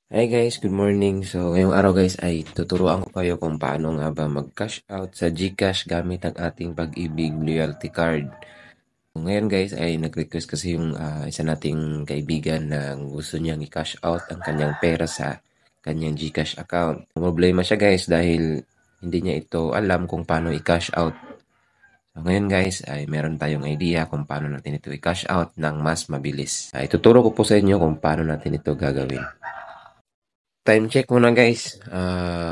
Hi guys, good morning. So, ngayong araw guys ay tuturuan ko kayo kung paano nga ba mag-cash out sa GCash gamit ang ating Pag-ibig loyalty card. So, ngayon guys ay nag-request kasi yung isa nating kaibigan na gusto niyang i-cash out ang kanyang pera sa kanyang GCash account. Problema siya guys dahil hindi niya ito alam kung paano i-cash out. So, ngayon guys ay meron tayong idea kung paano natin ito i-cash out ng mas mabilis. Ituturo ko po sa inyo kung paano natin ito gagawin. Time check muna guys.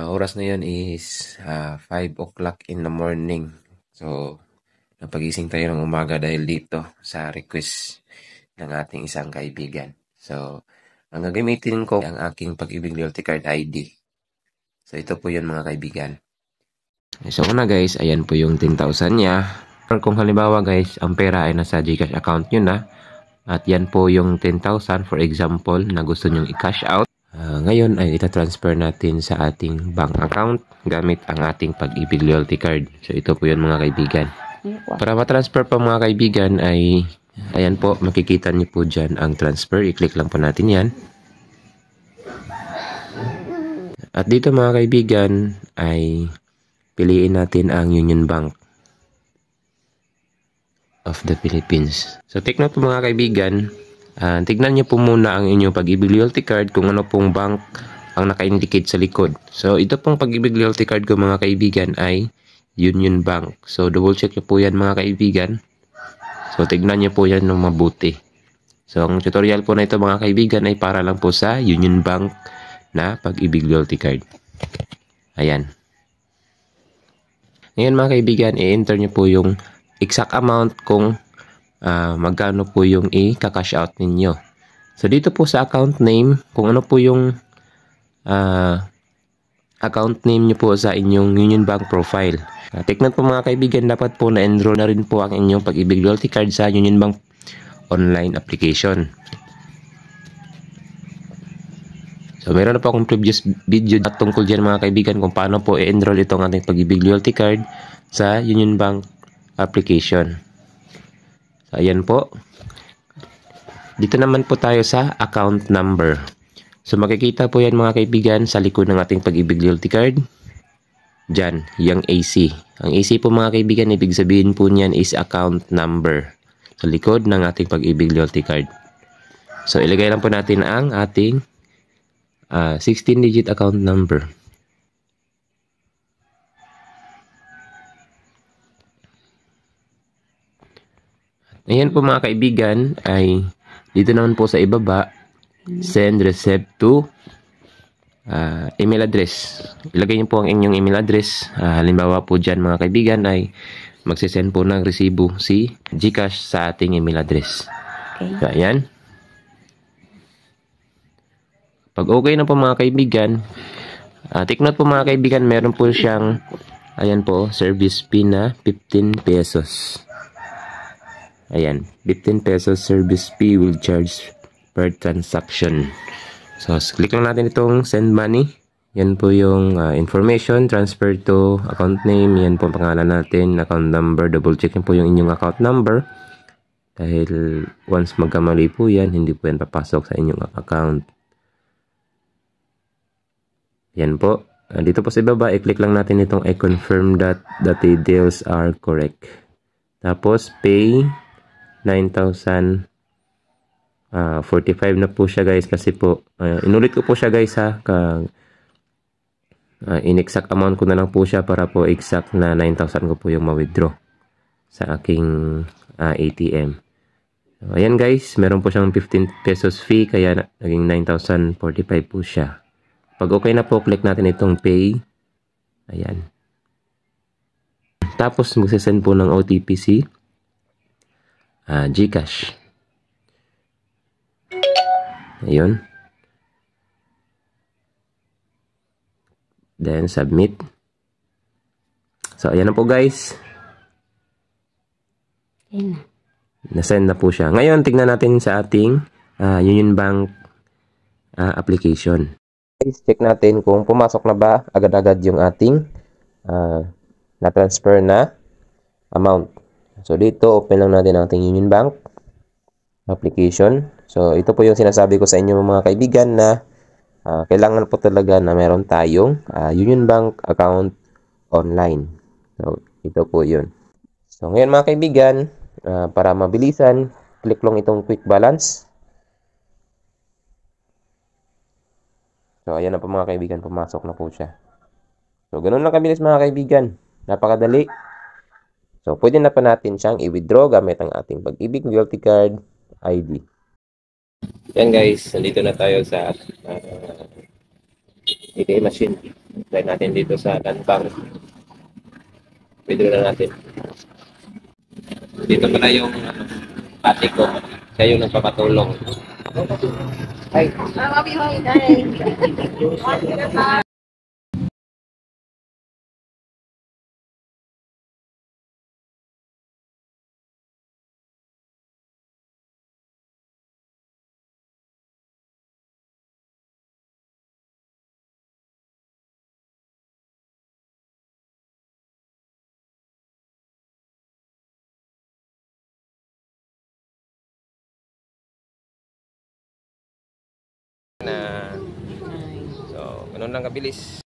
Oras na yun is 5 o'clock in the morning. So, napagising tayo ng umaga dahil dito sa request ng ating isang kaibigan. So, ang gagamitin ko ang aking Pag-ibig Loyalty Card ID. So, ito po yun mga kaibigan. So, una guys, ayan po yung 10,000 niya. Kung halimbawa guys, ang pera ay nasa GCash account nyo na, at yan po yung 10,000 for example na gusto nyong i-cash out. Ngayon ay ita-transfer natin sa ating bank account gamit ang ating Pag-ibig Loyalty Card. So ito po yun mga kaibigan. Para ma-transfer pa mga kaibigan ay ayan po, makikita niyo po dyan ang transfer. I-click lang po natin yan. At dito mga kaibigan ay piliin natin ang Union Bank of the Philippines. So take note po mga kaibigan, tignan niyo po muna ang inyong Pag-ibig Loyalty Card kung ano pong bank ang naka-indicate sa likod. So, ito pong Pag-ibig Loyalty Card ko mga kaibigan ay Union Bank. So, double check niyo po yan mga kaibigan. So, tignan niyo po yan ng mabuti. So, ang tutorial po na ito mga kaibigan ay para lang po sa Union Bank na Pag-ibig Loyalty Card. Ayan. Ngayon mga kaibigan, i-enter niyo po yung exact amount kung magkano po yung i-cash out ninyo. So, dito po sa account name, kung ano po yung account name nyo po sa inyong Union Bank profile. Take note po mga kaibigan, dapat po na-enroll na rin po ang inyong Pag-ibig Loyalty Card sa Union Bank online application. So, meron na po akong previous video tungkol dyan mga kaibigan kung paano po i-enroll itong ating Pag-ibig Loyalty Card sa Union Bank application. So, ayan po. Dito naman po tayo sa account number. So, makikita po yan mga kaibigan sa likod ng ating Pag-ibig Loyalty Card. Diyan, yung AC. Ang AC po mga kaibigan, ibig sabihin po niyan is account number. Sa likod ng ating Pag-ibig Loyalty Card. So, ilagay lang po natin ang ating 16-digit account number. Ayan po mga kaibigan, ay dito naman po sa ibaba, send receipt to email address. Ilagay niyo po ang inyong email address. Halimbawa po dyan mga kaibigan ay magsisend po ng resibo si GCash sa ating email address. Okay. So, ayan. Pag okay na po mga kaibigan, take note po mga kaibigan, meron po siyang, ayan po, service fee na 15 pesos. Ayan, 15 pesos service fee will charge per transaction. So, click lang natin itong send money. Yan po yung information, transfer to account name. Yan po ang pangalan natin, account number. Double check po yung inyong account number. Dahil once magkamali po yan, hindi po yan papasok sa inyong account. Yan po. Dito po sa ibaba, i-click lang natin itong I confirm that the details are correct. Tapos, pay 9,045 na po siya guys kasi po inulit ko po siya guys ha, in-exact amount ko na lang po siya para po exact na 9,000 ko po yung ma-withdraw sa aking ATM. So, ayan guys, meron po siyang 15 pesos fee kaya naging 9,045 po siya. Pag okay na po, click natin itong pay. Ayan. Tapos magsisend po ng OTP si GCash. Ayun. Then, submit. So, ayan na po guys. Nasend na po siya. Ngayon, tignan natin sa ating Union Bank application. Guys, check natin kung pumasok na ba agad-agad yung ating na-transfer na amount. So, dito, open lang natin ang ating Union Bank application. So, ito po yung sinasabi ko sa inyo mga kaibigan na kailangan po talaga na meron tayong Union Bank account online. So, ito po yun. So, ngayon mga kaibigan, para mabilisan, click lang itong quick balance. So, ayan na po mga kaibigan, pumasok na po siya. So, ganun lang kabilis mga kaibigan. Napakadali. So, pwede na pa natin siyang i-withdraw gamit ang ating Pag-ibig Loyalty Card ID. Yan guys, nandito na tayo sa ATM machine. Try natin dito sa Landbank. Withdraw na natin. Dito pala yung ate ko. Siya yung nagpapatulong. Ay. Na. So, ganun lang kabilis.